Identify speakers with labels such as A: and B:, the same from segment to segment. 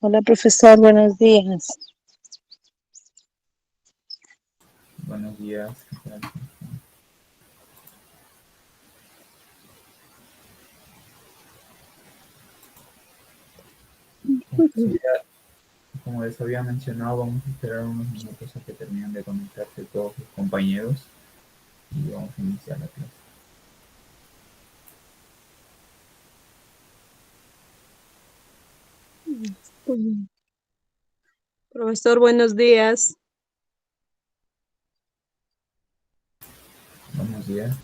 A: Hola, profesor, buenos días.
B: Buenos días, ¿qué tal? Como les había mencionado, vamos a esperar unos minutos a que terminen de conectarse todos sus compañeros y vamos a iniciar la clase.
C: Profesor, buenos días.
B: Buenos días.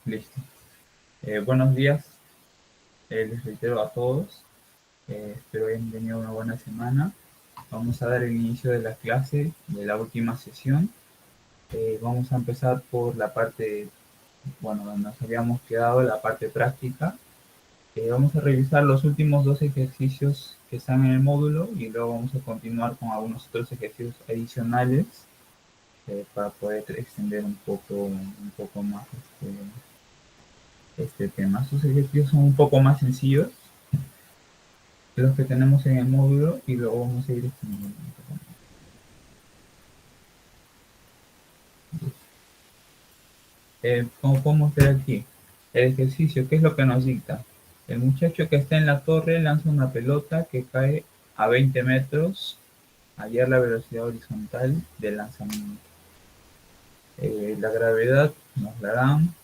B: Listo. Buenos días. Les reitero a todos. Espero hayan tenido una buena semana. Vamos a dar el inicio de la clase de la última sesión. Vamos a empezar por la parte, bueno, donde nos habíamos quedado, la parte práctica. Vamos a revisar los últimos dos ejercicios que están en el módulo y luego vamos a continuar con algunos otros ejercicios adicionales para poder extender un poco más este tema. Estos ejercicios son un poco más sencillos que los que tenemos en el módulo y luego vamos a ir extendiendo un poco más. Como podemos ver aquí, el ejercicio, ¿qué es lo que nos dicta? El muchacho que está en la torre lanza una pelota que cae a 20 metros, hallar la velocidad horizontal del lanzamiento. La gravedad nos la dan.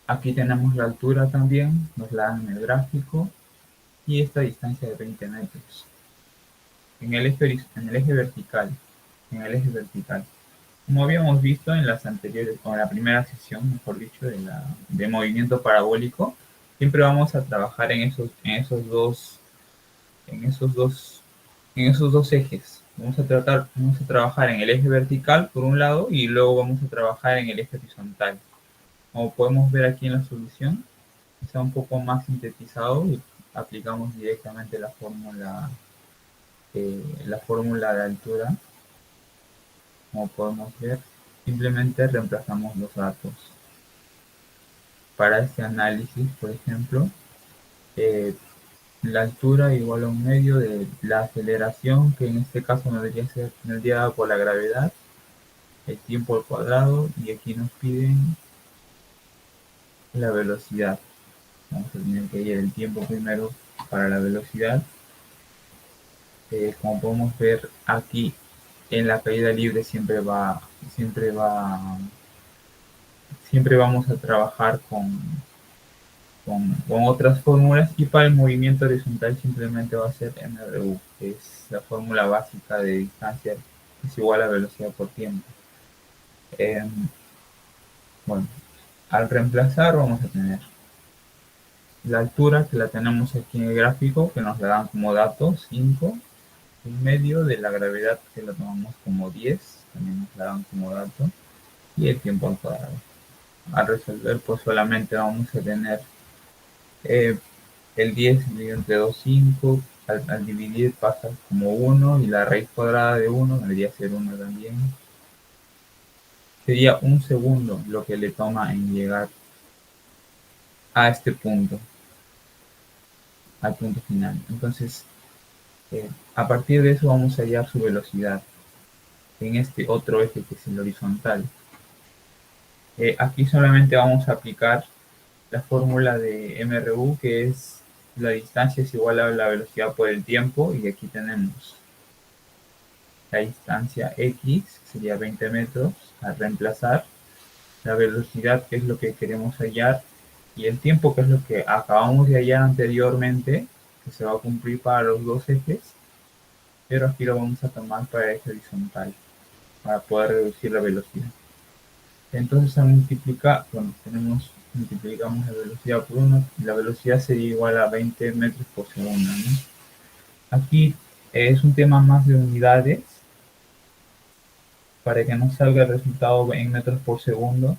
B: Aquí tenemos la altura también, nos la dan en el gráfico, y esta distancia de 20 metros. En el eje vertical, Como habíamos visto en las anteriores, o en la primera sesión, mejor dicho, de movimiento parabólico, siempre vamos a trabajar en esos dos ejes. Vamos a trabajar en el eje vertical por un lado y luego vamos a trabajar en el eje horizontal. Como podemos ver aquí en la solución, está un poco más sintetizado y aplicamos directamente la fórmula de altura. Como podemos ver, simplemente reemplazamos los datos. Para este análisis, por ejemplo, la altura igual a un medio de la aceleración, que en este caso no debería ser mediada por la gravedad, el tiempo al cuadrado, y aquí nos piden la velocidad. Vamos a tener que ir el tiempo primero para la velocidad. Como podemos ver aquí, en la caída libre siempre vamos a trabajar con otras fórmulas, y para el movimiento horizontal simplemente va a ser MRU, que es la fórmula básica de distancia, es igual a velocidad por tiempo. Bueno, al reemplazar vamos a tener la altura, que la tenemos aquí en el gráfico, que nos la dan como dato, 5, un medio de la gravedad, que la tomamos como 10, también nos la dan como dato, y el tiempo al cuadrado. Al resolver, pues solamente vamos a tener el 10 dividido entre 2, 5, al dividir pasa como 1, y la raíz cuadrada de 1 debería ser 1 también. Sería un segundo lo que le toma en llegar a este punto, al punto final. Entonces, a partir de eso vamos a hallar su velocidad en este otro eje, que es el horizontal. Aquí solamente vamos a aplicar la fórmula de MRU, que es la distancia es igual a la velocidad por el tiempo, y aquí tenemos la distancia X, que sería 20 metros, al reemplazar la velocidad, que es lo que queremos hallar, y el tiempo, que es lo que acabamos de hallar anteriormente, que se va a cumplir para los dos ejes, pero aquí lo vamos a tomar para el eje horizontal, para poder reducir la velocidad. Entonces, al multiplicar, multiplicamos la velocidad por 1, y la velocidad sería igual a 20 metros por segundo, ¿no? Aquí es un tema más de unidades, para que nos salga el resultado en metros por segundo.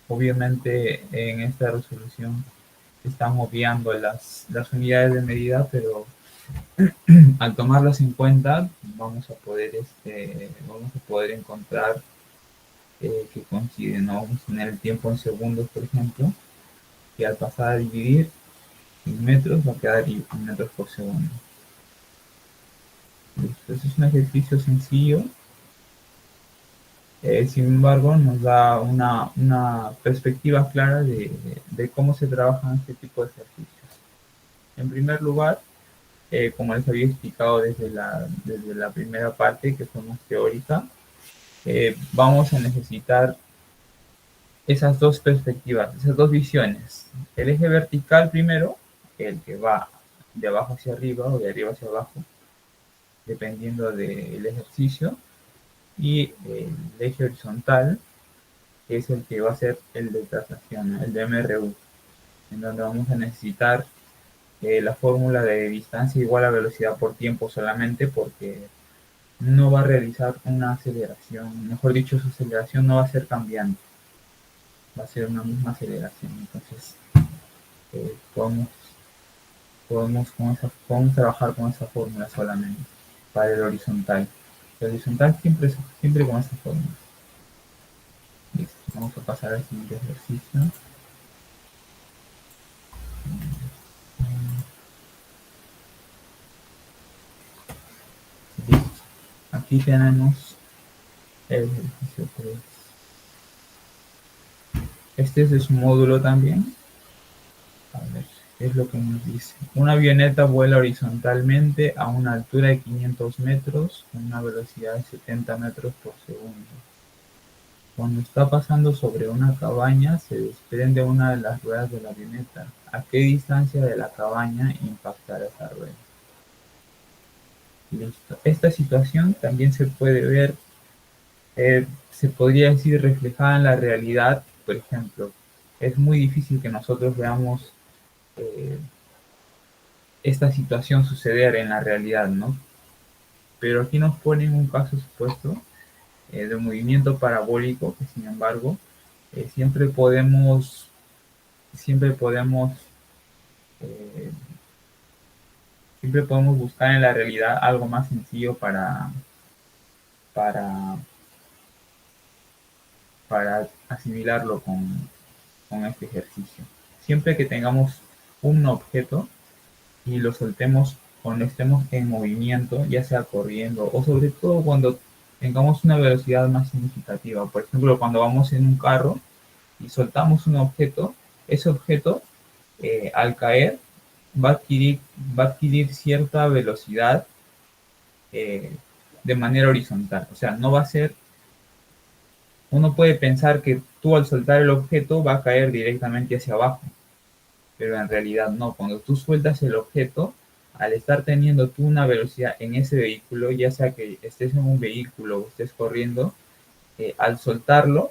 B: Obviamente en esta resolución estamos obviando las unidades de medida, pero al tomarlas en cuenta vamos a poder encontrar que coinciden, ¿no? Vamos a tener el tiempo en segundos, por ejemplo, y al pasar a dividir en metros va a quedar en metros por segundo. Entonces es un ejercicio sencillo. Sin embargo, nos da una perspectiva clara de cómo se trabajan este tipo de ejercicios. En primer lugar, como les había explicado desde la primera parte, que fue más teórica, vamos a necesitar esas dos perspectivas, esas dos visiones. El eje vertical primero, el que va de abajo hacia arriba o de arriba hacia abajo, dependiendo del ejercicio, y el eje horizontal, que es el que va a ser el de traslación, el de MRU, en donde vamos a necesitar la fórmula de distancia igual a velocidad por tiempo solamente, porque no va a realizar una aceleración, mejor dicho, su aceleración no va a ser cambiante, va a ser una misma aceleración. Entonces, podemos podemos trabajar con esa fórmula solamente para el horizontal. El horizontal siempre con esa fórmula. Listo. Vamos a pasar al siguiente ejercicio. Listo. Aquí tenemos el ejercicio 3. Este es de su módulo también. A ver, ¿qué es lo que nos dice? Una avioneta vuela horizontalmente a una altura de 500 metros con una velocidad de 70 metros por segundo. Cuando está pasando sobre una cabaña, se desprende una de las ruedas de la avioneta. ¿A qué distancia de la cabaña impactará esa rueda? Listo. Esta situación también se puede ver, se podría decir reflejada en la realidad. Por ejemplo, es muy difícil que nosotros veamos eh, esta situación suceder en la realidad, ¿no? Pero aquí nos ponen un caso supuesto de un movimiento parabólico que, sin embargo, eh, siempre podemos siempre podemos eh, siempre podemos buscar en la realidad algo más sencillo para, para asimilarlo con este ejercicio. Siempre que tengamos un objeto y lo soltemos cuando estemos en movimiento, ya sea corriendo o sobre todo cuando tengamos una velocidad más significativa. Por ejemplo, cuando vamos en un carro y soltamos un objeto, ese objeto al caer va a adquirir cierta velocidad eh, de manera horizontal. O sea, no va a ser, uno puede pensar que tú al soltar el objeto va a caer directamente hacia abajo, pero en realidad no. Cuando tú sueltas el objeto, al estar teniendo tú una velocidad en ese vehículo, ya sea que estés en un vehículo o estés corriendo, al soltarlo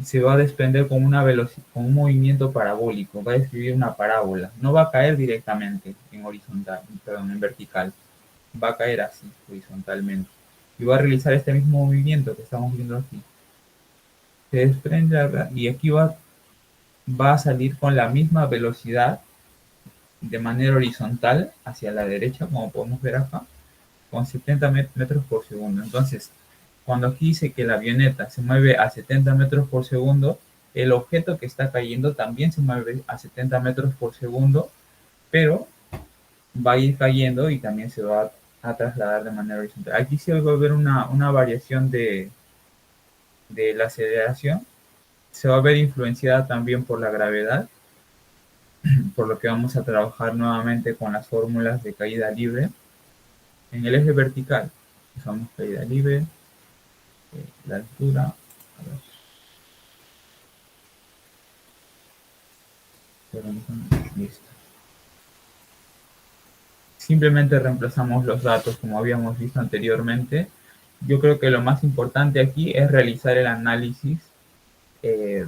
B: se va a desprender con una velocidad, con un movimiento parabólico, va a describir una parábola, no va a caer directamente en horizontal, perdón, en vertical, va a caer así, horizontalmente, y va a realizar este mismo movimiento que estamos viendo aquí. Se desprende y aquí va a salir con la misma velocidad de manera horizontal hacia la derecha, como podemos ver acá, con 70 metros por segundo. Entonces, cuando aquí dice que la avioneta se mueve a 70 metros por segundo, el objeto que está cayendo también se mueve a 70 metros por segundo, pero va a ir cayendo y también se va a trasladar de manera horizontal. Aquí sí va a haber una variación de la aceleración, se va a ver influenciada también por la gravedad, por lo que vamos a trabajar nuevamente con las fórmulas de caída libre. En el eje vertical usamos caída libre, la altura, listo. Simplemente reemplazamos los datos como habíamos visto anteriormente. Yo creo que lo más importante aquí es realizar el análisis eh,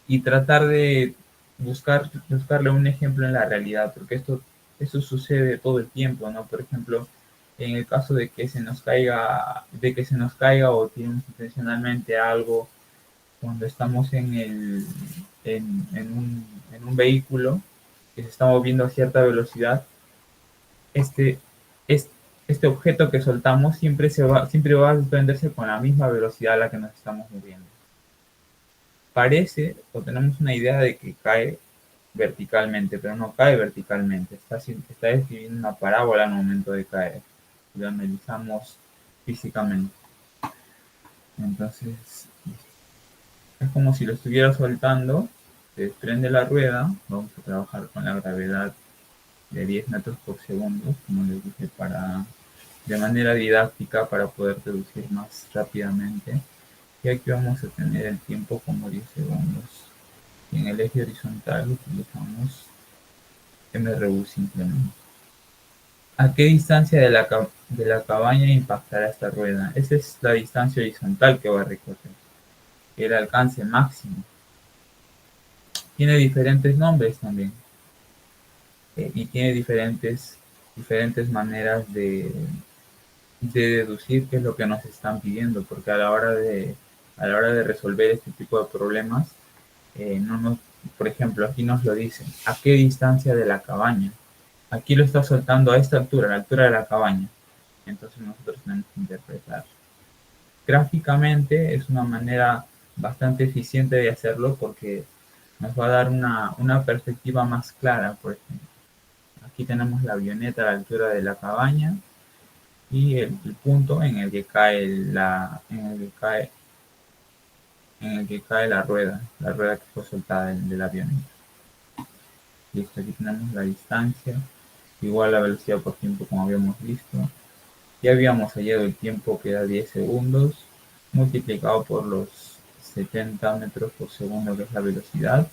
B: y tratar de buscarle un ejemplo en la realidad, porque esto sucede todo el tiempo, ¿no? Por ejemplo, en el caso de que se nos caiga o tiremos intencionalmente algo cuando estamos en un vehículo que se está moviendo a cierta velocidad, este, es- este objeto que soltamos siempre va a desprenderse con la misma velocidad a la que nos estamos moviendo. Parece o tenemos una idea de que cae verticalmente, pero no cae verticalmente, está describiendo una parábola al momento de caer. Lo analizamos físicamente. Entonces, es como si lo estuviera soltando, se desprende la rueda, vamos a trabajar con la gravedad de 10 metros por segundo, como les dije, de manera didáctica para poder reducir más rápidamente. Y aquí vamos a tener el tiempo como 10 segundos. Y en el eje horizontal utilizamos MRU simplemente. ¿A qué distancia de la cabaña impactará esta rueda? Esa es la distancia horizontal que va a recorrer. El alcance máximo. Tiene diferentes nombres también. y tiene diferentes maneras de deducir qué es lo que nos están pidiendo, porque a la hora de resolver este tipo de problemas, no nos, por ejemplo, aquí nos lo dicen, ¿a qué distancia de la cabaña? Aquí lo está soltando a esta altura, a la altura de la cabaña. Entonces nosotros tenemos que interpretar. Gráficamente es una manera bastante eficiente de hacerlo porque nos va a dar una perspectiva más clara, por ejemplo. Aquí tenemos la avioneta a la altura de la cabaña y el punto en el que cae la rueda que fue soltada del avión. Listo, aquí tenemos la distancia, igual la velocidad por tiempo como habíamos visto. Ya habíamos hallado el tiempo que da 10 segundos, multiplicado por los 70 metros por segundo que es la velocidad.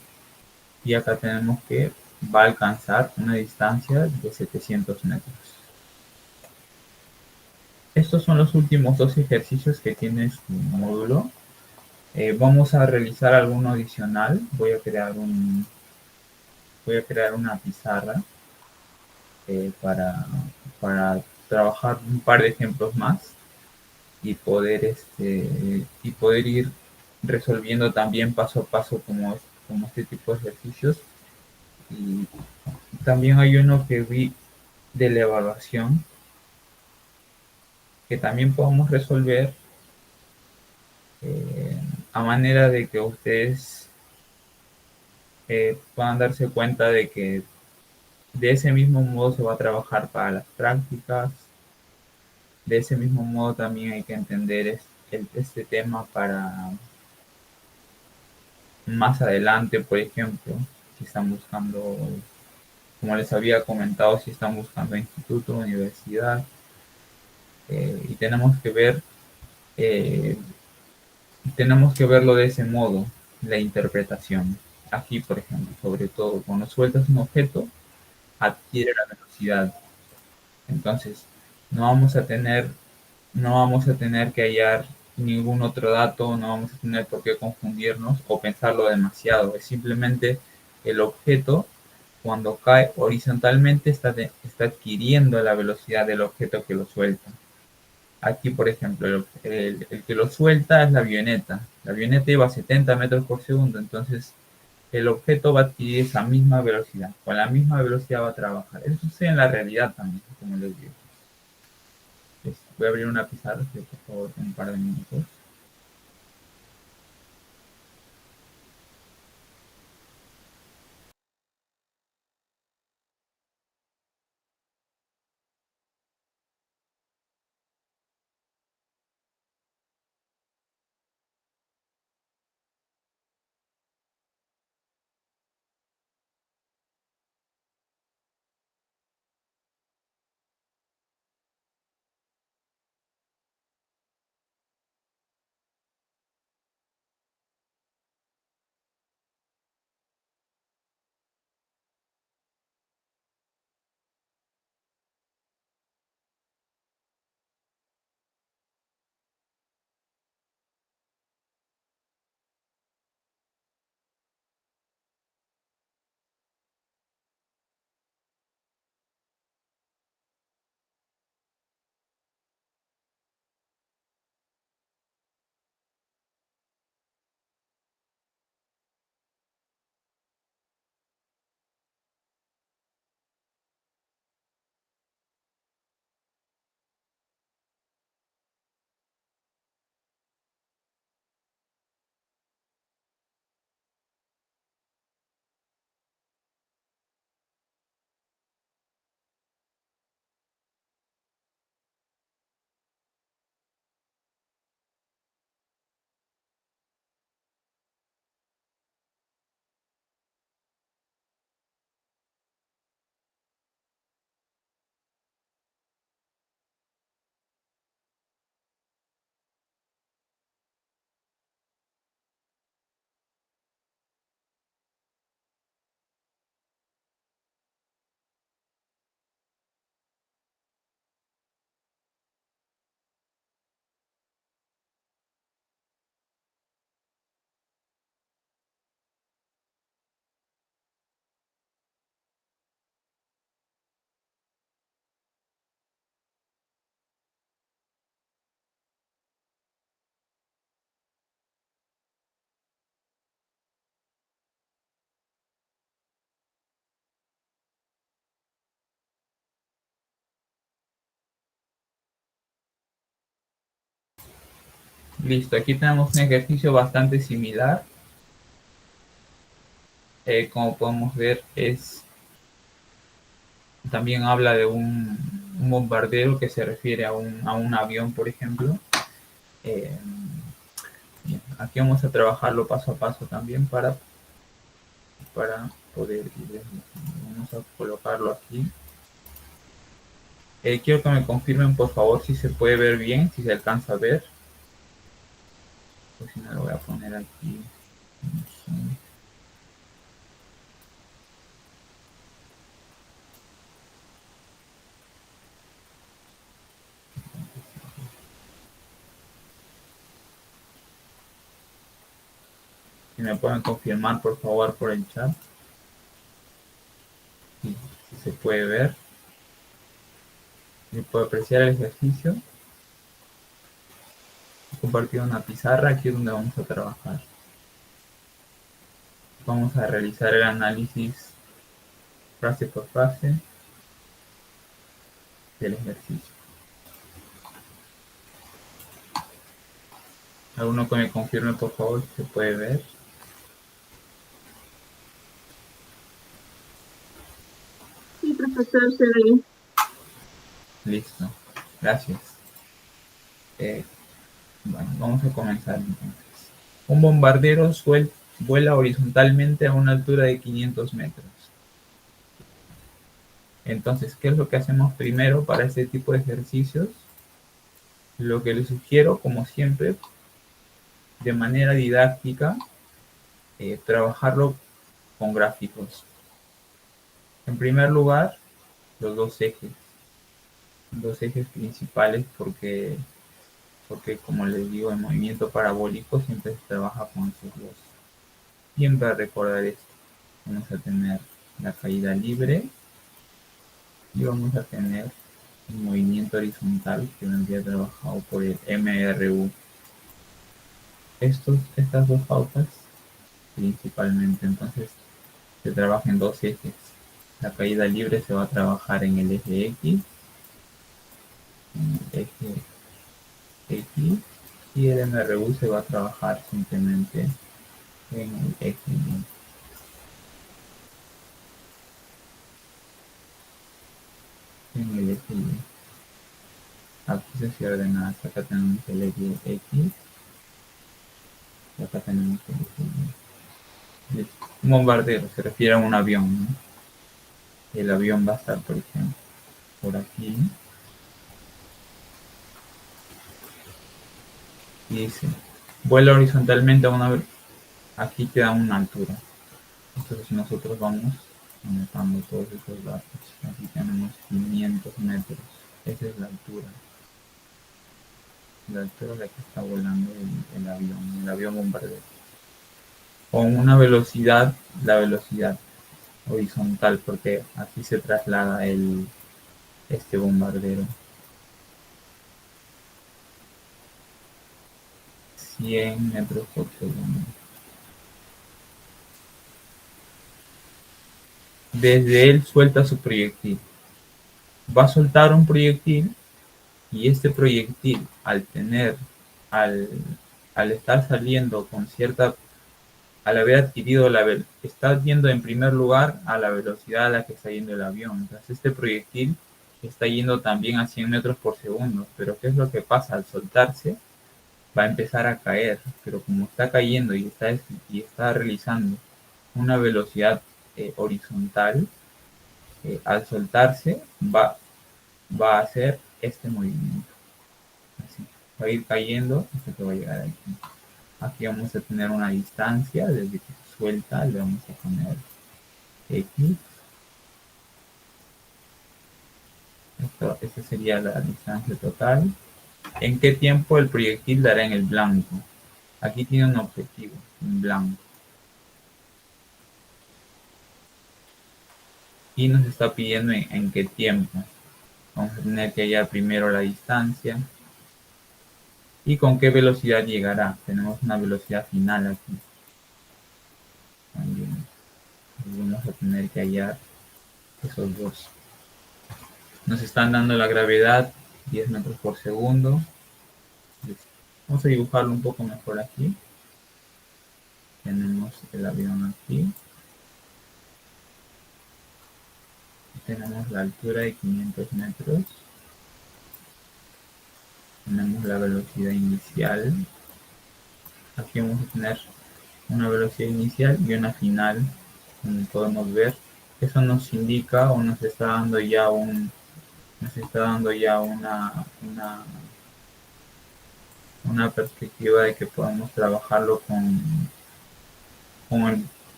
B: Y acá tenemos que va a alcanzar una distancia de 700 metros. Estos son los últimos dos ejercicios que tiene su módulo. Vamos a realizar alguno adicional. Voy a crear una pizarra para trabajar un par de ejemplos más y poder ir resolviendo también paso a paso como este tipo de ejercicios. Y también hay uno que vi de la evaluación que también podemos resolver eh, a manera de que ustedes puedan darse cuenta de que de ese mismo modo se va a trabajar para las prácticas. De ese mismo modo también hay que entender este tema para más adelante, por ejemplo, si están buscando, como les había comentado, si están buscando instituto, universidad, y eh, tenemos que verlo de ese modo, la interpretación. Aquí, por ejemplo, sobre todo, cuando sueltas un objeto, adquiere la velocidad. Entonces, no vamos a tener, no vamos a tener que hallar ningún otro dato, no vamos a tener por qué confundirnos o pensarlo demasiado. Es simplemente el objeto, cuando cae horizontalmente, está adquiriendo la velocidad del objeto que lo suelta. Aquí, por ejemplo, el que lo suelta es la avioneta. La avioneta iba a 70 metros por segundo, entonces el objeto va a adquirir esa misma velocidad. Con la misma velocidad va a trabajar. Eso sucede en la realidad también, como les digo. Voy a abrir una pizarra, por favor, en un par de minutos. Listo, aquí tenemos un ejercicio bastante similar. Como podemos ver, también habla de un bombardero que se refiere a un avión, por ejemplo. Bien, aquí vamos a trabajarlo paso a paso también para poder ir. Vamos a colocarlo aquí. Quiero que me confirmen, por favor, si se puede ver bien, si se alcanza a ver. Pues si no, lo voy a poner aquí. Si me pueden confirmar, por favor, por el chat. Si se puede ver. Si puede apreciar el ejercicio. He compartido una pizarra, aquí es donde vamos a trabajar. Vamos a realizar el análisis frase por frase del ejercicio. ¿Alguno que me confirme, por favor, si se puede ver?
C: Sí, profesor, se ve.
B: Listo, gracias. Bueno, vamos a comenzar entonces. Un bombardero vuela horizontalmente a una altura de 500 metros. Entonces, ¿qué es lo que hacemos primero para este tipo de ejercicios? Lo que les sugiero, como siempre, de manera didáctica, trabajarlo con gráficos. En primer lugar, los dos ejes principales, porque como les digo, el movimiento parabólico siempre se trabaja con esos dos. Siempre recordar esto. Vamos a tener la caída libre y vamos a tener el movimiento horizontal que vendría trabajado por el MRU. Estas dos pautas principalmente, entonces se trabaja en dos ejes. La caída libre se va a trabajar en el eje X, y el MRU se va a trabajar simplemente en el eje Y. En el eje Y. Aquí se cierra nada. Acá tenemos el eje X. Y acá tenemos el eje Y. Listo. Un bombardero se refiere a un avión, ¿no? El avión va a estar, por ejemplo, por aquí. Y dice, vuela horizontalmente a una... Aquí queda una altura. Entonces nosotros vamos anotando todos esos datos. Aquí tenemos 500 metros. Esa es la altura. La altura a la que está volando el avión bombardero. Con una velocidad, la velocidad horizontal, porque así se traslada este bombardero. 100 metros por segundo. Desde él suelta su proyectil. Va a soltar un proyectil y este proyectil al estar saliendo con cierta, al haber adquirido está yendo en primer lugar a la velocidad a la que está yendo el avión. Entonces este proyectil está yendo también a 100 metros por segundo. Pero ¿qué es lo que pasa? Al soltarse va a empezar a caer, pero como está cayendo y está realizando una velocidad horizontal, al soltarse va a hacer este movimiento. Así, va a ir cayendo hasta que va a llegar aquí. Aquí vamos a tener una distancia, desde que se suelta le vamos a poner X. Esta sería la distancia total. ¿En qué tiempo el proyectil dará en el blanco? Aquí tiene un objetivo, en blanco. Y nos está pidiendo en qué tiempo. Vamos a tener que hallar primero la distancia. ¿Y con qué velocidad llegará? Tenemos una velocidad final aquí. También vamos a tener que hallar esos dos. Nos están dando la gravedad 10 metros por segundo. Vamos a dibujarlo un poco mejor aquí. Tenemos el avión aquí. Tenemos la altura de 500 metros. Tenemos la velocidad inicial. Aquí vamos a tener una velocidad inicial y una final, como podemos ver. Eso nos indica o nos está dando ya una perspectiva de que podemos trabajarlo con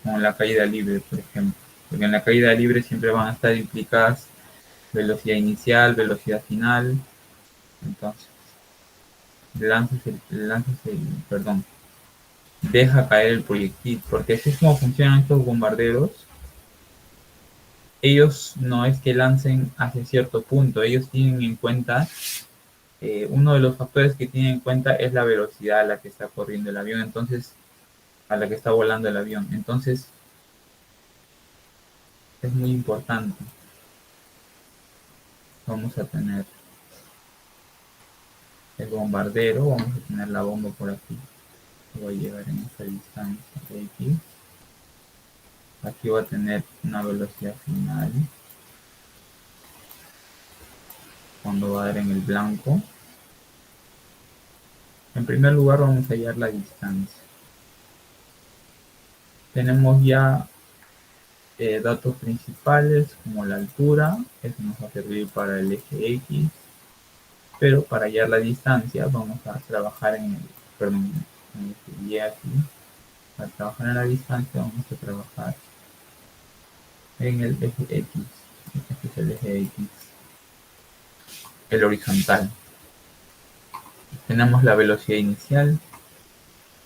B: la caída libre, por ejemplo. Porque en la caída libre siempre van a estar implicadas velocidad inicial, velocidad final. Entonces, deja caer el proyectil, porque así es como funcionan estos bombarderos. Ellos no es que lancen hacia cierto punto, ellos tienen en cuenta, uno de los factores que tienen en cuenta es la velocidad a la que está corriendo el avión, entonces, a la que está volando el avión. Entonces, es muy importante. Vamos a tener el bombardero, vamos a tener la bomba por aquí, que va a llegar en esta distancia de X. Aquí va a tener una velocidad final cuando va a dar en el blanco. En primer lugar vamos a hallar la distancia. Tenemos ya datos principales como la altura, eso nos va a servir para el eje X, pero para hallar la distancia vamos a trabajar en el eje Y aquí. Para trabajar en la distancia vamos a trabajar en el eje X. Este es el eje X, el horizontal. Tenemos la velocidad inicial,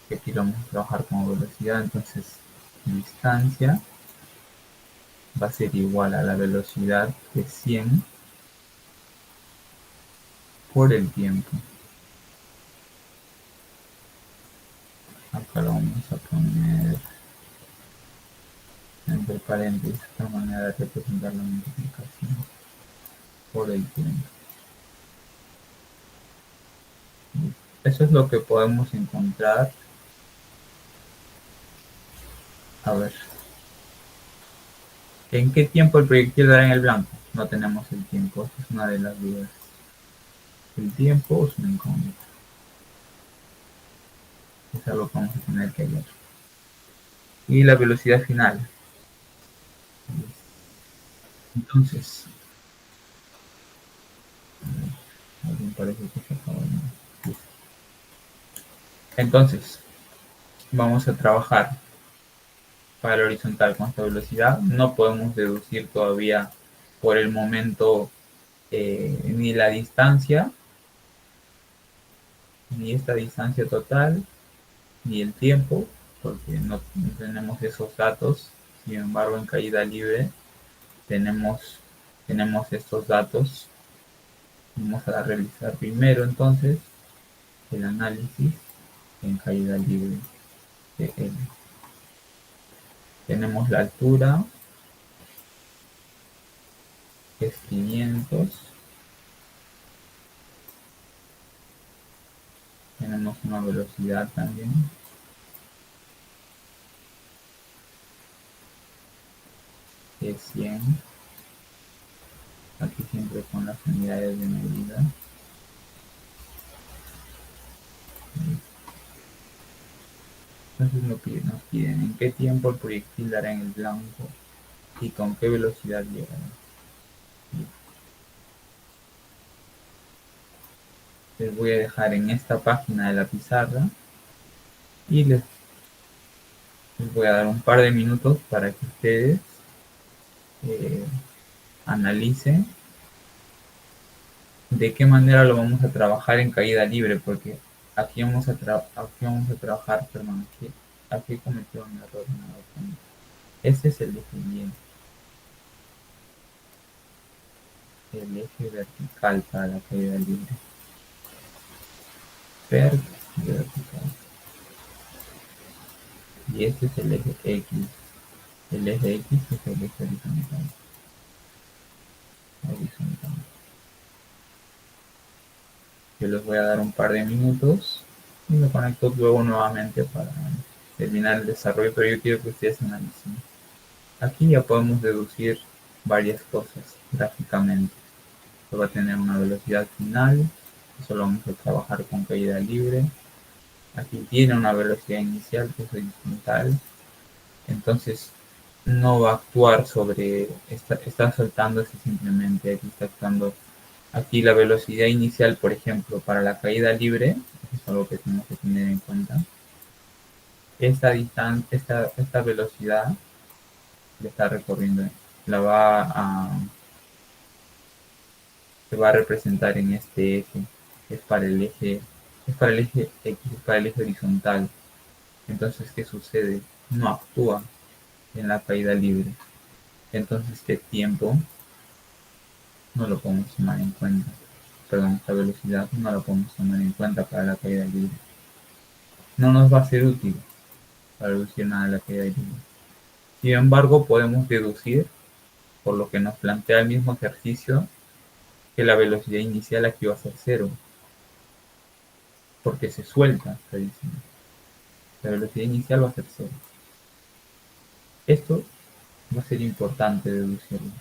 B: que aquí lo vamos a trabajar como velocidad, entonces distancia va a ser igual a la velocidad de 100 por el tiempo. Acá lo vamos a poner entre paréntesis, esta manera de representar la multiplicación por el tiempo. Eso es lo que podemos encontrar. A ver. ¿En qué tiempo el proyectil dará en el blanco? No tenemos el tiempo, esta es una de las dudas. El tiempo es una incógnita. Es algo que vamos a tener que hallar. Y la velocidad final. Entonces, alguien parece que se acabó de... Entonces, vamos a trabajar para el horizontal con esta velocidad. No podemos deducir todavía por el momento ni la distancia, ni esta distancia total, ni el tiempo, porque no tenemos esos datos. Sin embargo, en caída libre tenemos estos datos. Vamos a realizar primero entonces el análisis en caída libre de L. Tenemos la altura, que es 500. Tenemos una velocidad también, que es 100. Aquí siempre con las unidades de medida. Entonces nos piden en qué tiempo el proyectil dará en el blanco y con qué velocidad llegará. Les voy a dejar en esta página de la pizarra y les voy a dar un par de minutos para que ustedes analicen de qué manera lo vamos a trabajar en caída libre, porque aquí vamos a trabajar, perdón, aquí cometió un error. Este es el eje Y, el eje vertical para la caída libre. Vertical. Y este es el eje X. El eje X es el eje horizontal. Yo les voy a dar un par de minutos y me conecto luego nuevamente para terminar el desarrollo, pero yo quiero que ustedes analicen. Aquí ya podemos deducir varias cosas gráficamente. Esto va a tener una velocidad final, eso lo vamos a trabajar con caída libre. Aquí tiene una velocidad inicial que es horizontal, entonces no va a actuar sobre, está soltándose simplemente, aquí está actuando. Aquí la velocidad inicial, por ejemplo, para la caída libre, es algo que tenemos que tener en cuenta. Esta velocidad que está recorriendo, la va a, se va a representar en este eje, que es para el eje, es para el eje X, es para el eje horizontal. Entonces, ¿qué sucede? No actúa en la caída libre. Entonces, este tiempo no lo podemos tomar en cuenta. Perdón, esta velocidad no la podemos tomar en cuenta para la caída libre. No nos va a ser útil para reducir nada de la caída libre. Sin embargo, podemos deducir, por lo que nos plantea el mismo ejercicio, que la velocidad inicial aquí va a ser cero, porque se suelta, está diciendo. La velocidad inicial va a ser cero. Esto va a ser importante deducirlo.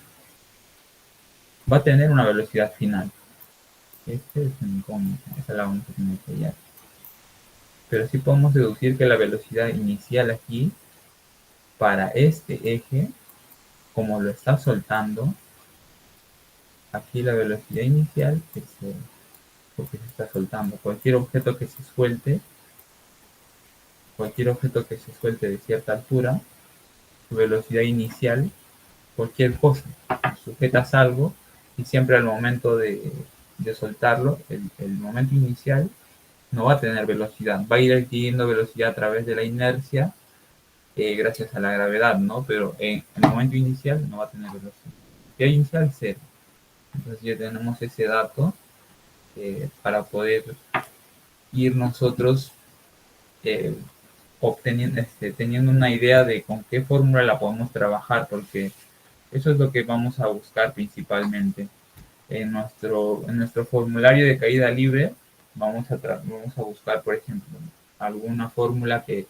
B: Va a tener una velocidad final. Este es un incógnito, esa la vamos a tener que hallar. Pero sí podemos deducir que la velocidad inicial aquí, para este eje, como lo está soltando, aquí la velocidad inicial es cero, porque se está soltando. Cualquier objeto que se suelte de cierta altura, su velocidad inicial, cualquier cosa, sujetas algo y siempre al momento de soltarlo, el momento inicial no va a tener velocidad, va a ir adquiriendo velocidad a través de la inercia gracias a la gravedad, ¿no? Pero en el momento inicial no va a tener velocidad. Velocidad inicial cero. Entonces ya tenemos ese dato para poder ir nosotros obteniendo, teniendo una idea de con qué fórmula la podemos trabajar, porque eso es lo que vamos a buscar principalmente. En nuestro formulario de caída libre vamos a buscar, por ejemplo, alguna fórmula que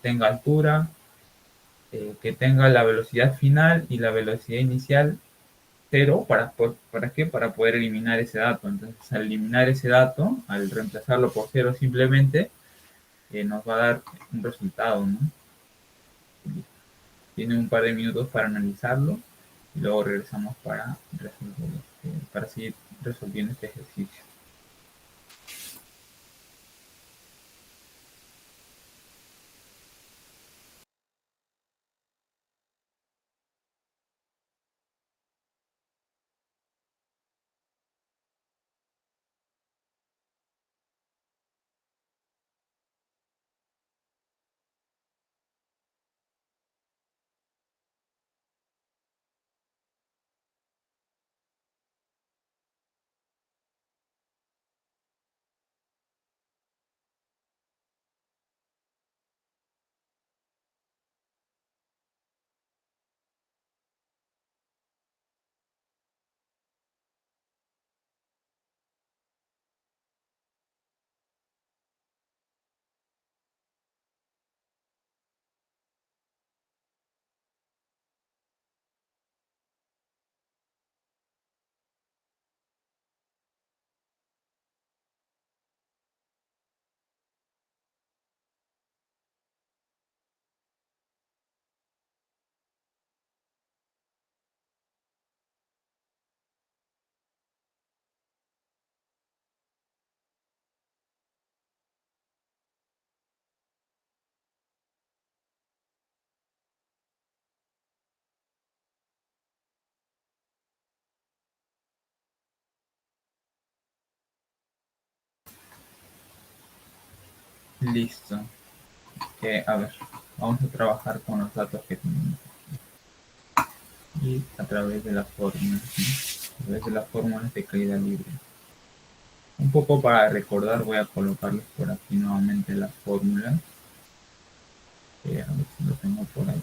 B: tenga altura, que tenga la velocidad final y la velocidad inicial cero. ¿Para qué? Para poder eliminar ese dato. Entonces, al eliminar ese dato, al reemplazarlo por cero simplemente, nos va a dar un resultado, ¿no? Tiene un par de minutos para analizarlo y luego regresamos para seguir resolviendo este ejercicio. Listo. A ver, vamos a trabajar con los datos que tenemos y a través de las fórmulas, ¿sí? A través de las fórmulas de caída libre. Un poco para recordar, voy a colocarles por aquí nuevamente las fórmulas. A ver si lo tengo por aquí.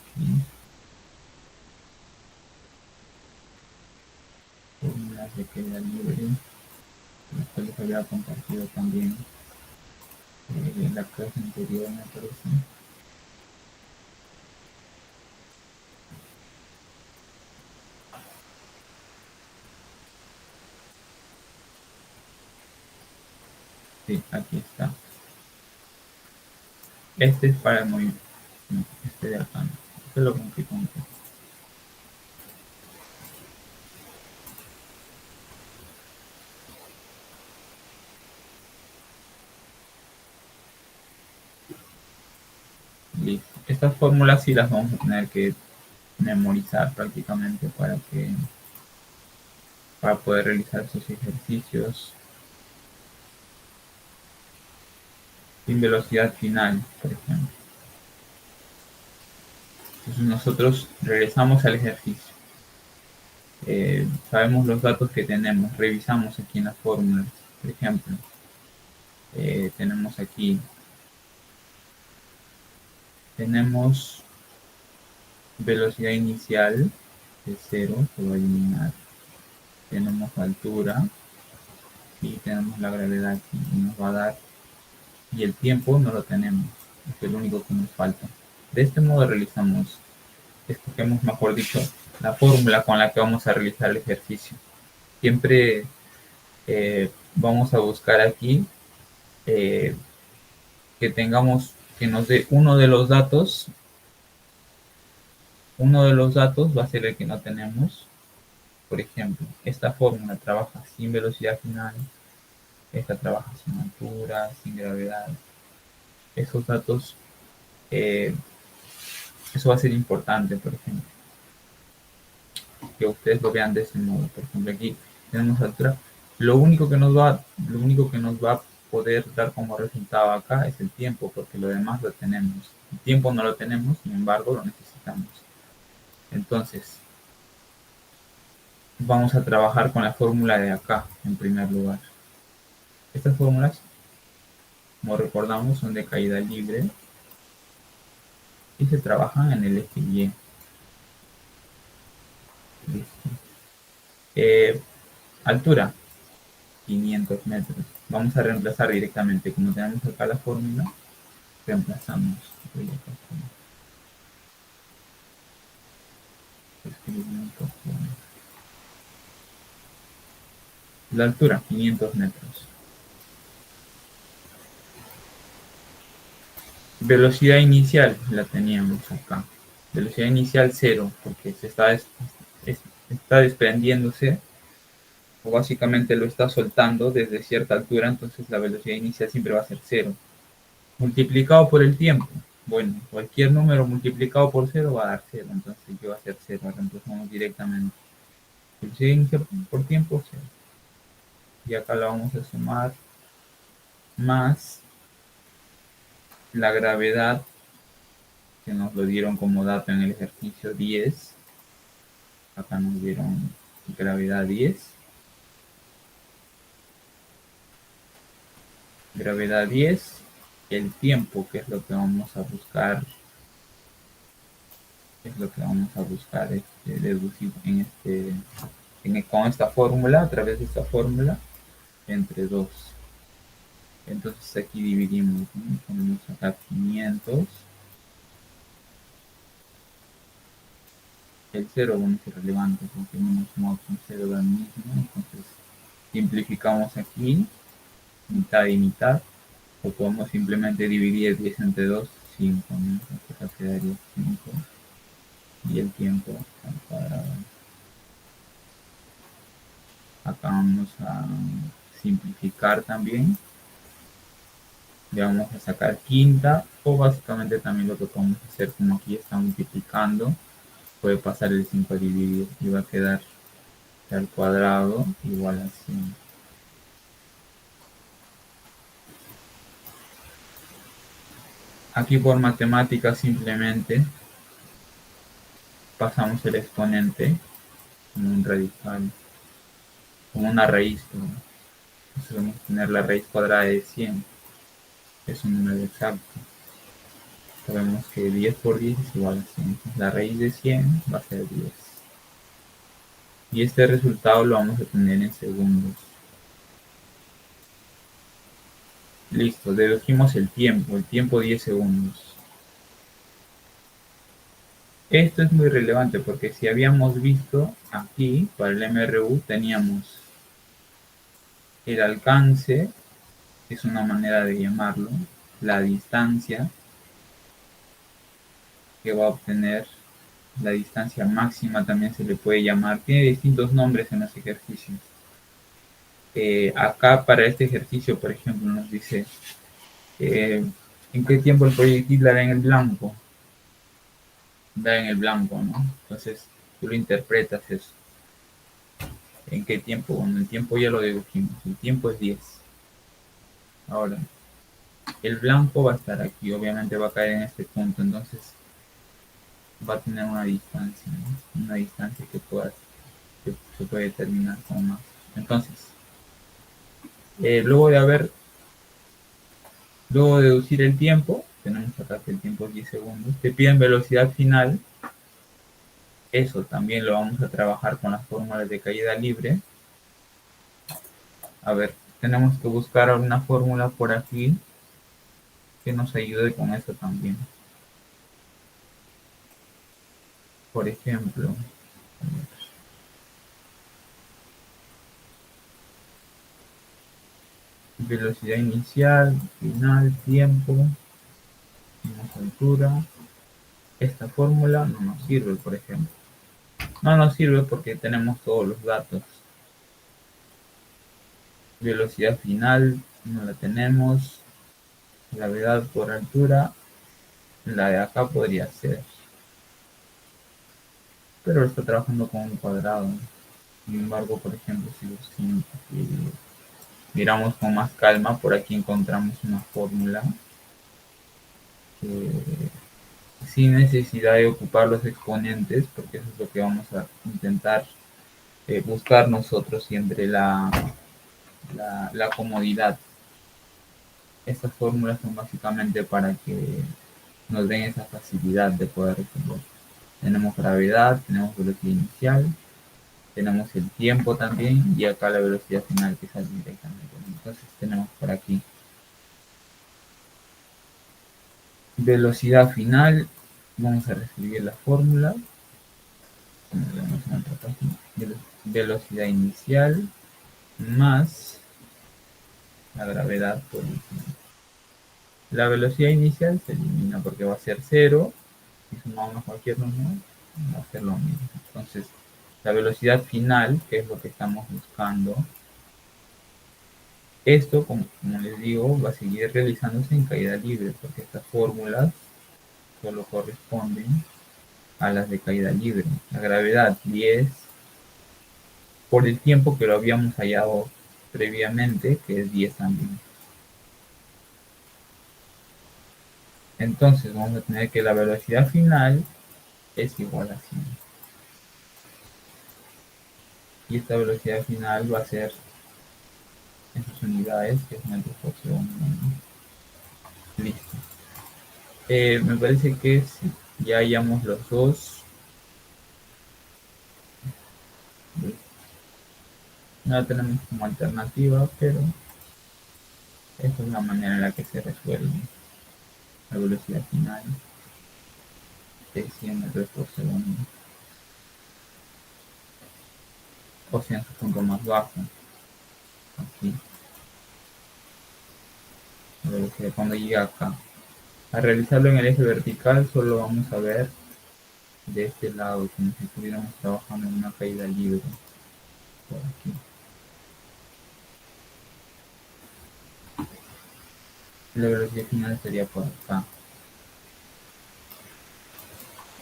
B: Fórmulas de caída libre, las cuales había compartido también. En la clase anterior me parece. Sí, aquí está. Este es para el movimiento. No, este de acá no. Este lo complico un poco. Listo. Estas fórmulas sí las vamos a tener que memorizar prácticamente para poder realizar esos ejercicios sin velocidad final, por ejemplo. Entonces nosotros regresamos al ejercicio. Sabemos los datos que tenemos, revisamos aquí en las fórmulas. Por ejemplo, tenemos aquí, tenemos velocidad inicial de 0, se va a eliminar. Tenemos altura y tenemos la gravedad aquí y nos va a dar, y el tiempo no lo tenemos, es el único que nos falta. De este modo realizamos, escogemos mejor dicho, la fórmula con la que vamos a realizar el ejercicio. Siempre vamos a buscar aquí que tengamos, que nos dé uno de los datos va a ser el que no tenemos. Por ejemplo, esta fórmula trabaja sin velocidad final, esta trabaja sin altura, sin gravedad. Esos datos, eso va a ser importante, por ejemplo, que ustedes lo vean de ese modo. Por ejemplo, aquí tenemos altura. Lo único que nos va a poder dar como resultado acá es el tiempo, porque lo demás lo tenemos. El tiempo no lo tenemos, sin embargo, lo necesitamos. Entonces, vamos a trabajar con la fórmula de acá, en primer lugar. Estas fórmulas, como recordamos, son de caída libre y se trabajan en el eje Y. Altura, 500 metros. Vamos a reemplazar directamente, como tenemos acá la fórmula, reemplazamos. La altura, 500 metros. Velocidad inicial, la teníamos acá. Velocidad inicial 0, porque se está desprendiéndose, o básicamente lo está soltando desde cierta altura, entonces la velocidad inicial siempre va a ser 0. Multiplicado por el tiempo. Bueno, cualquier número multiplicado por 0 va a dar 0, entonces yo va a ser 0, reemplazamos directamente. Velocidad inicial por tiempo, 0. Y acá la vamos a sumar más la gravedad, que nos lo dieron como dato en el ejercicio 10. Acá nos dieron gravedad 10. Gravedad 10. El tiempo, que es lo que vamos a buscar. Deducir con esta fórmula, a través de esta fórmula, entre 2. Entonces aquí dividimos, ¿no? Ponemos acá 500. El 0, bueno, es irrelevante porque no nos sumamos un 0 del mismo. Entonces simplificamos aquí, mitad y mitad. O podemos simplemente dividir 10 entre 2, 5, ¿no? Entonces quedaría 5. Y el tiempo al cuadrado. Acá vamos a simplificar también. Le vamos a sacar quinta, o básicamente también lo que podemos hacer, como aquí está multiplicando, puede pasar el 5 a dividir y va a quedar al cuadrado igual a 100. Aquí por matemáticas simplemente pasamos el exponente como un radical, como una raíz. Entonces vamos a tener la raíz cuadrada de 100. Es un número exacto. Sabemos que 10 por 10 es igual a 100. La raíz de 100 va a ser 10. Y este resultado lo vamos a tener en segundos. Listo, dedujimos el tiempo 10 segundos. Esto es muy relevante porque si habíamos visto aquí, para el MRU, teníamos el alcance, que es una manera de llamarlo, la distancia que va a obtener, la distancia máxima también se le puede llamar, tiene distintos nombres en los ejercicios. Acá para este ejercicio, por ejemplo, nos dice en qué tiempo el proyectil dará en el blanco. Da en el blanco, ¿no? Entonces tú lo interpretas eso. ¿En qué tiempo? Bueno, el tiempo ya lo dedujimos. El tiempo es 10. Ahora, el blanco va a estar aquí. Obviamente va a caer en este punto. Entonces va a tener una distancia, ¿no? Una distancia que se puede determinar como más. Entonces, luego de deducir el tiempo, tenemos acá que el tiempo es 10 segundos. Te piden velocidad final. Eso también lo vamos a trabajar con las fórmulas de caída libre. A ver, tenemos que buscar alguna fórmula por aquí que nos ayude con eso también. Por ejemplo, velocidad inicial, final, tiempo, menos altura. Esta fórmula no nos sirve, por ejemplo. No nos sirve porque tenemos todos los datos. Velocidad final no la tenemos. Gravedad por altura, la de acá podría ser. Pero está trabajando con un cuadrado. Sin embargo, por ejemplo, si miramos con más calma, por aquí encontramos una fórmula sin necesidad de ocupar los exponentes, porque eso es lo que vamos a intentar buscar nosotros siempre, la comodidad. Estas fórmulas son básicamente para que nos den esa facilidad de poder resolver. Tenemos gravedad, tenemos velocidad inicial, tenemos el tiempo también y acá la velocidad final que sale directamente. Entonces tenemos por aquí velocidad final. Vamos a reescribir la fórmula. Velocidad inicial más la gravedad por el tiempo. La velocidad inicial se elimina porque va a ser 0. Si sumamos cualquier número, va a ser lo mismo. Entonces, la velocidad final, que es lo que estamos buscando, esto, como les digo, va a seguir realizándose en caída libre, porque estas fórmulas solo corresponden a las de caída libre. La gravedad 10 por el tiempo que lo habíamos hallado previamente, que es 10 también. Entonces vamos a tener que la velocidad final es igual a 100. Y esta velocidad final va a ser en sus unidades, que es metros por segundo. Listo. Me parece que si ya hallamos los dos. No la tenemos como alternativa, pero esta es la manera en la que se resuelve. La velocidad final de 100 metros por segundo. O sea, en su punto más bajo. Aquí. La velocidad cuando llega acá. Al realizarlo en el eje vertical, solo vamos a ver de este lado, como si estuviéramos trabajando en una caída libre. Por aquí. La velocidad final sería por acá.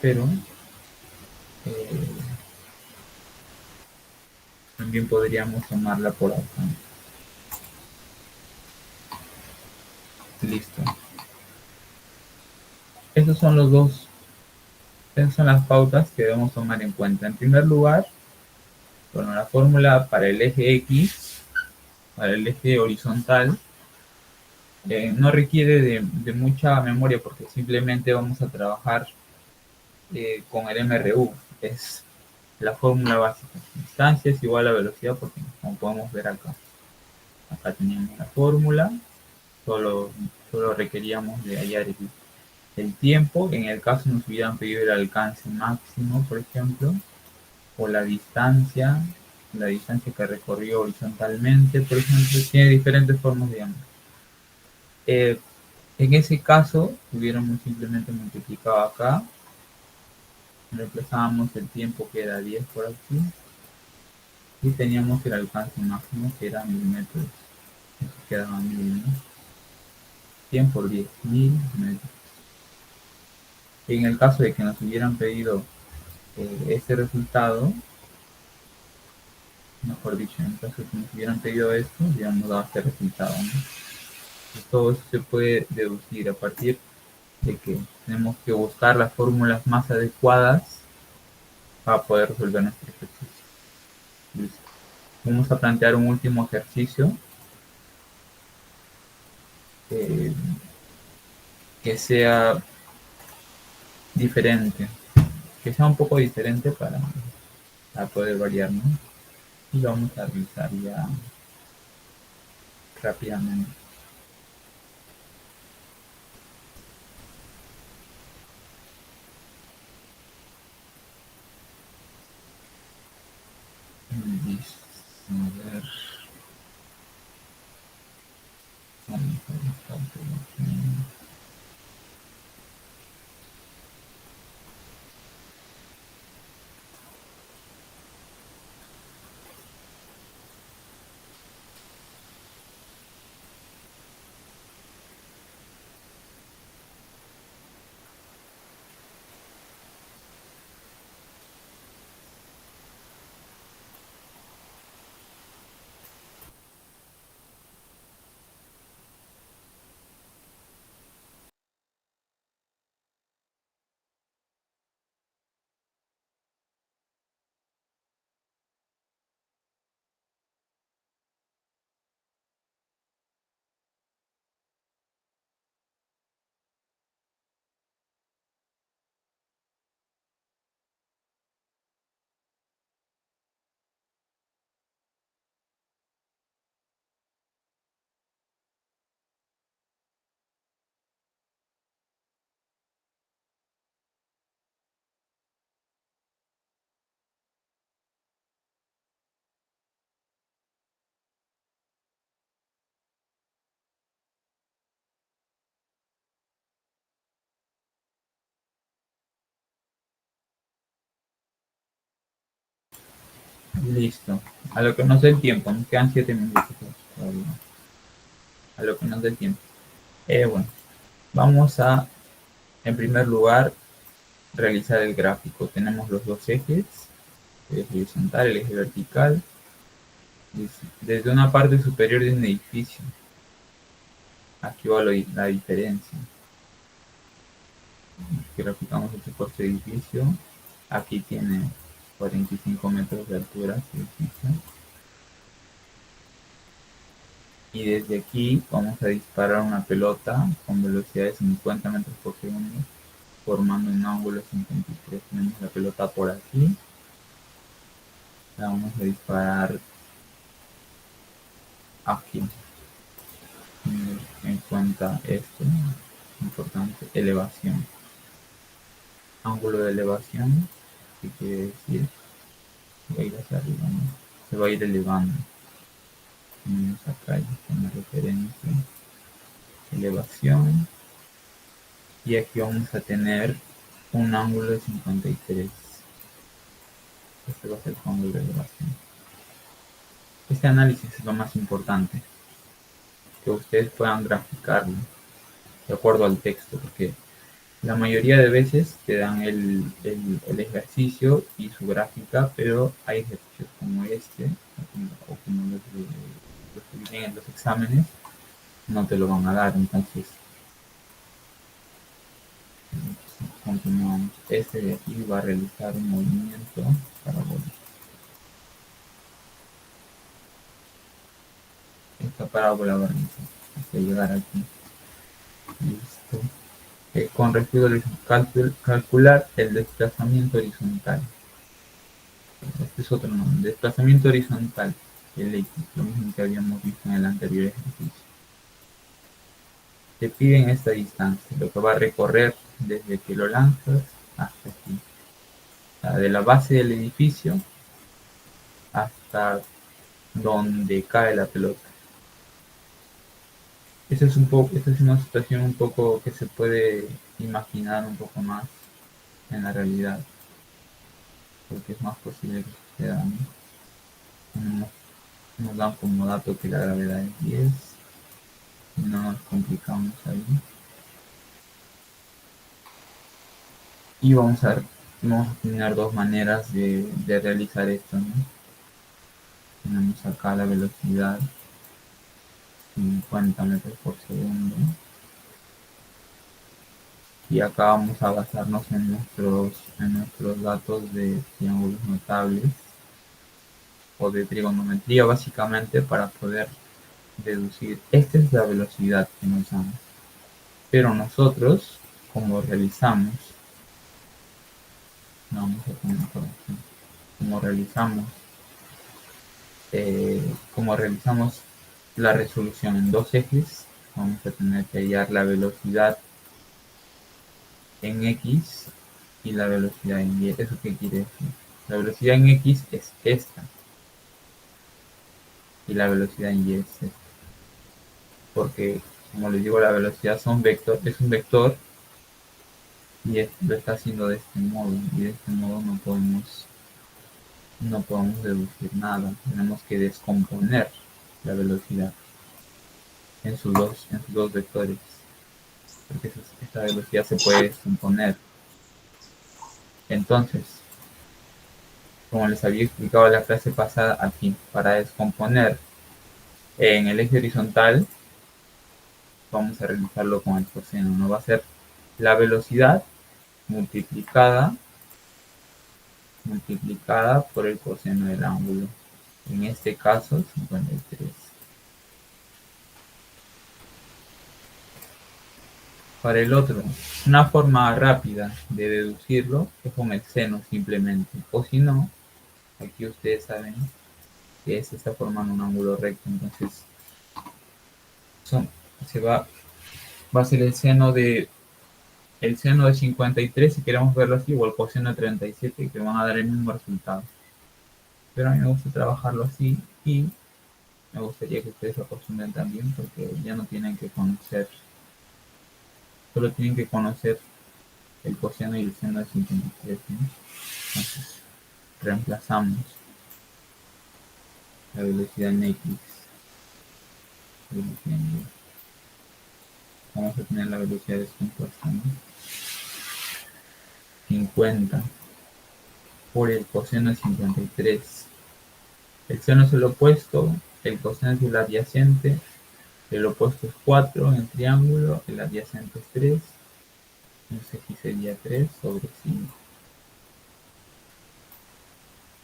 B: Pero también podríamos tomarla por acá. Listo. Esas son las pautas que debemos tomar en cuenta. En primer lugar, bueno, la fórmula para el eje X, para el eje horizontal, no requiere de mucha memoria porque simplemente vamos a trabajar con el MRU. Es la fórmula básica. Distancia es igual a velocidad, porque como podemos ver acá. Acá tenemos la fórmula. solo requeríamos de hallar el tiempo. En el caso nos hubieran pedido el alcance máximo, por ejemplo, o la distancia que recorrió horizontalmente, por ejemplo, tiene diferentes formas de llamar. En ese caso, hubiéramos simplemente multiplicado acá, reemplazábamos el tiempo que era 10 por aquí, y teníamos el alcance máximo que era 1000 metros. Eso quedaba 1000, ¿no? 100 por 10, 1000 metros. En el caso de que nos hubieran pedido este resultado, mejor dicho, en el caso de que nos hubieran pedido esto, hubiéramos dado este resultado, ¿no? Y todo eso se puede deducir a partir de que tenemos que buscar las fórmulas más adecuadas para poder resolver nuestro ejercicio. Listo. Vamos a plantear un último ejercicio que sea diferente, que sea un poco diferente para poder variar, ¿no? Y lo vamos a realizar ya rápidamente. Listo. A ver. Vamos a buscar por aquí. Listo. A lo que nos dé el tiempo, nos quedan 7 minutos todavía. A lo que nos dé el tiempo. Bueno, vamos a, en primer lugar, realizar el gráfico. Tenemos los dos ejes, el eje horizontal, el eje vertical. Desde una parte superior de un edificio. Aquí va la diferencia. Graficamos el supuesto edificio. Aquí tiene 45 metros de altura este edificio. Y desde aquí vamos a disparar una pelota con velocidad de 50 metros por segundo, formando un ángulo 53. Tenemos la pelota por aquí. La vamos a disparar aquí. En cuenta esto, importante, elevación. Ángulo de elevación, ¿qué quiere decir? Va a ir hacia arriba, ¿no? Se va a ir elevando. Tenemos acá una referencia, elevación, y aquí vamos a tener un ángulo de 53. Este va a ser el ángulo de elevación. Este análisis es lo más importante, que ustedes puedan graficarlo de acuerdo al texto, porque la mayoría de veces te dan el ejercicio y su gráfica, pero hay ejercicios como este, o como los que vienen en los exámenes, no te lo van a dar. Entonces, continuamos. Este de aquí va a realizar un movimiento parabólico. Esta parábola va a realizar hasta llegar aquí. Listo. Con respecto a calcular el desplazamiento horizontal. Este es otro nombre. Desplazamiento horizontal, el X, lo mismo que habíamos visto en el anterior ejercicio. te piden esta distancia, lo que va a recorrer desde que lo lanzas hasta aquí. O sea, de la base del edificio hasta donde cae la pelota. Esta es una situación un poco que se puede imaginar un poco más en la realidad, porque es más posible que suceda, ¿no? Nos dan como dato que la gravedad es 10 y no nos complicamos ahí. Y vamos a tener dos maneras de realizar esto, ¿no? Tenemos acá la velocidad 50 metros por segundo. Y acá vamos a basarnos en nuestros datos de triángulos notables o de trigonometría básicamente para poder deducir. Esta es la velocidad que nos dan. Pero nosotros, como realizamos, no, vamos a poner por aquí, como realizamos, como realizamos la resolución en dos ejes, vamos a tener que hallar la velocidad en X y la velocidad en Y. ¿Eso qué quiere decir? La velocidad en X es esta y la velocidad en Y es esta. Porque, como les digo, la velocidad es un vector y lo está haciendo de este modo. Y de este modo no podemos deducir nada. Tenemos que descomponer la velocidad en sus dos vectores. Porque esta velocidad se puede descomponer. Entonces, como les había explicado en la clase pasada, aquí, para descomponer en el eje horizontal, vamos a realizarlo con el coseno. No va a ser la velocidad multiplicada por el coseno del ángulo. En este caso, 53. Para el otro, una forma rápida de deducirlo es con el seno simplemente. O si no, aquí ustedes saben que se está formando un ángulo recto. Entonces, va a ser el seno de 53 si queremos verlo así, o el coseno de 37, que van a dar el mismo resultado. Pero a mí me gusta trabajarlo así y me gustaría que ustedes lo acostumbren también, porque ya no tienen que conocer, solo tienen que conocer el coseno y el seno de 53, ¿no? Entonces reemplazamos la velocidad en X, velocidad en Y. Vamos a tener la velocidad descompuesta, ¿no? 50 por el coseno de 53. El seno es el opuesto, el coseno es el adyacente, el opuesto es 4 en el triángulo, el adyacente es 3, entonces aquí sería 3 sobre 5.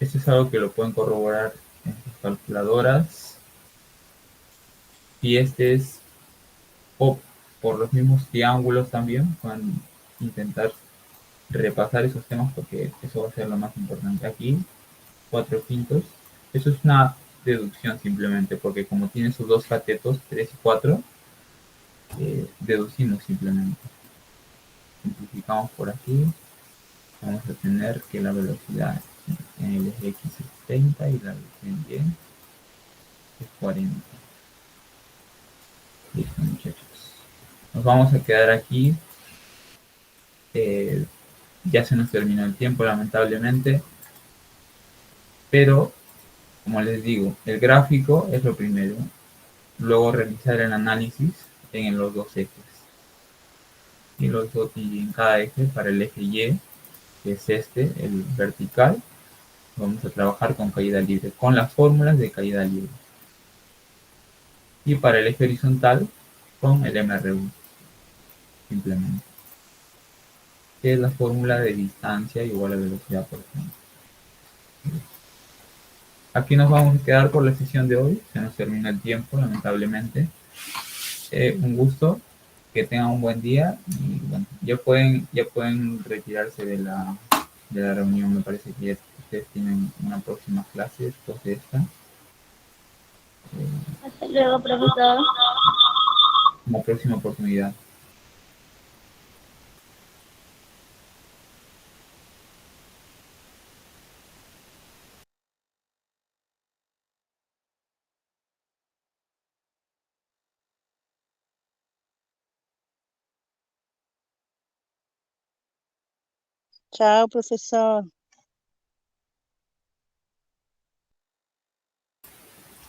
B: Esto es algo que lo pueden corroborar en sus calculadoras. Y este es, o por los mismos triángulos también, pueden intentar repasar esos temas porque eso va a ser lo más importante. Aquí, 4/5. Eso es una deducción simplemente, porque como tiene sus dos catetos, 3 y 4, deducimos simplemente. Simplificamos por aquí. Vamos a tener que la velocidad en el eje X es 30 y la velocidad en Y es 40. Listo, muchachos. Nos vamos a quedar aquí. Ya se nos terminó el tiempo, lamentablemente. Pero, como les digo, el gráfico es lo primero. Luego realizar el análisis en los dos ejes. Y en cada eje, para el eje Y, que es el vertical, vamos a trabajar con caída libre, con las fórmulas de caída libre. Y para el eje horizontal, con el MRU, simplemente. Que es la fórmula de distancia igual a velocidad por ejemplo. Aquí nos vamos a quedar por la sesión de hoy. Se nos termina el tiempo, lamentablemente. Un gusto, que tengan un buen día y bueno, ya pueden retirarse de la reunión. Me parece que ya ustedes tienen una próxima clase después de esta.
C: Hasta luego, profesor.
B: como próxima oportunidad.
A: Chao, profesor.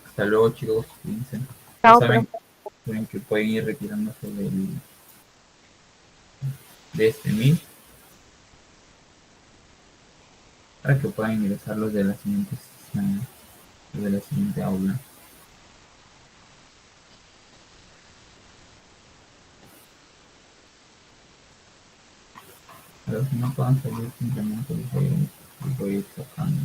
B: Hasta luego, chicos. Cuídense. Ya
D: Chao,
B: saben,
D: profe.
B: saben que pueden ir retirándose de este Meet para que puedan ingresar los de la siguiente sesión, los de la siguiente aula. A los que no puedan salir simplemente les voy a ir sacando.